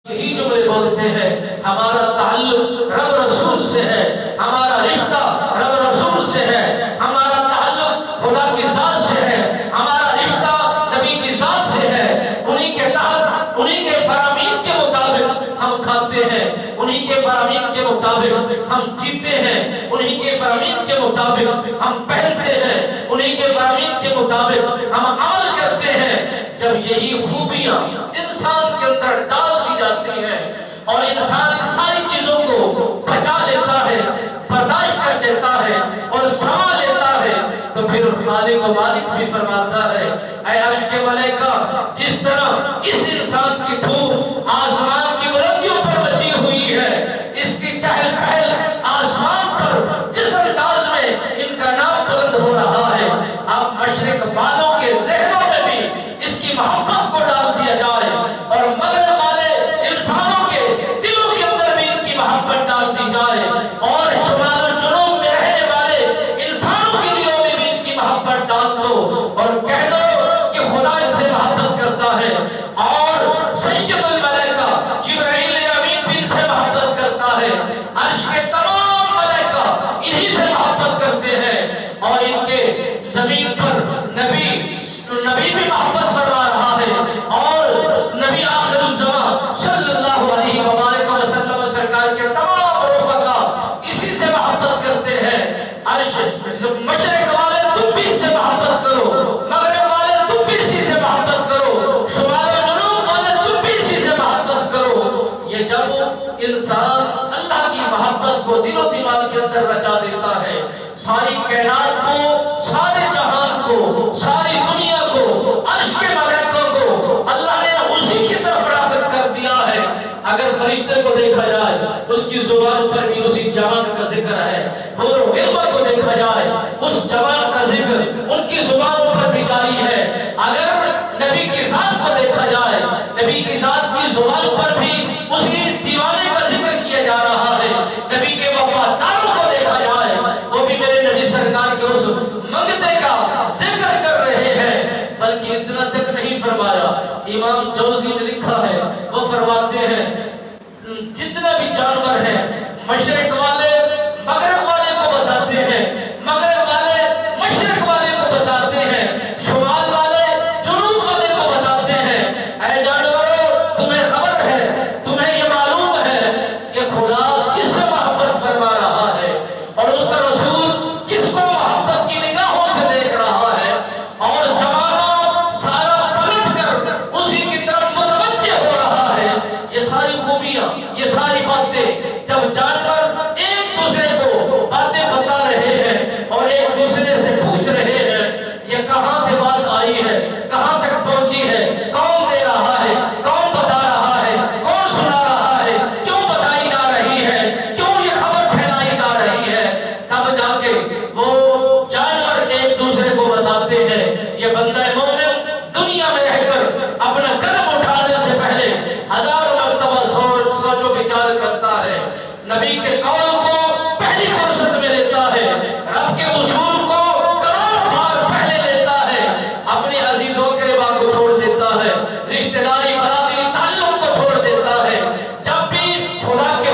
یہی جملے بولتے ہیں ہمارا تعلق رب رسول سے ہے، ہمارا رشتہ رب رسول سے ہے، ہمارا تعلق خدا کی ذات سے ہے، ہمارا رشتہ نبی کی ذات سے ہے۔ انہی کے تحت انہی کے فرامین کے مطابق ہم کھاتے ہیں، انہی کے فرامین کے مطابق ہم جیتے ہیں، انہی کے فرامین کے مطابق ہم پہنتے ہیں، انہی کے فرامین کے مطابق ہم عمل کرتے ہیں۔ جب یہی خوبیاں انسان کے اندر ڈال دی جاتی ہیں اور انسان ان ساری چیزوں کو بچا لیتا ہے، برداشت کر لیتا ہے اور سما لیتا ہے، تو پھر خالق و مالک بھی فرماتا ہے اے عرش کے ملائکہ، جس طرح اس انسان کی دھوم آسمان کی بلندیوں پر مچی ہوئی ہے، اس کی چہل پہل آسمان پر جس انداز میں ان کا نام بلند ہو رہا ہے، اب مشرق والوں کے ذہنوں میں بھی اس کی محبت کو ڈال دیا جائے اور مغرب والے انسانوں کے دلوں کے اندر بھی ان کی محبت ڈال دی جائے اور شمال و جنوب میں رہنے والے انسانوں کے دلوں میں بھی ان کی محبت ڈال دو اور کہہ دو کہ خدا ان سے محبت کرتا ہے اور سید الملائکہ جبرائیل امین بھی ان سے محبت کرتا ہے، عرش کے تمام ملائکہ انہی سے محبت کرتے ہیں اور ان کے زمین پر نبی بھی محبت فرما رہا ہے اور نبی آخر الزمان صلی اللہ علیہ وآلہ وسلم سرکار کے تمام رفقا اسی سے محبت کرتے ہیں۔ عرش مشرق والے تم بھی اس سے محبت کرو، مغرب والے تم بھی اسی سے محبت کرو، شمال و جنوب والے تم بھی اسی سے محبت کرو۔ یہ جب انسان اللہ کی محبت کو دل و دماغ کے اندر رچا دیتا ہے، ساری کائنات کو، سارے جہان کو، ساری دنیا کو، عرش کے ملائکوں کو اللہ نے اسی کی طرف راغب کر دیا ہے۔ اگر فرشتے کو دیکھا جائے اس کی زبان پر بھی اسی جوان کا ذکر ہے، حور و غلمان کو دیکھا جائے اس جوان کا ذکر ان کی زبانوں پر بھی جاری ہے۔ اگر نبی کی ذات کو دیکھا جائے نبی کی ذات کی زبان پر بھی اسی دیوانے کا ذکر کیا جا رہا ہے۔ نبی کے وفاداروں کو دیکھا جائے وہ بھی میرے نبی سرکار کے اس منگتے کا ذکر کر رہے ہیں۔ بلکہ اتنا تک نہیں فرمایا، امام جوزی نے لکھا ہے، وہ فرماتے ہیں جتنے بھی جانور ہیں مشرق والے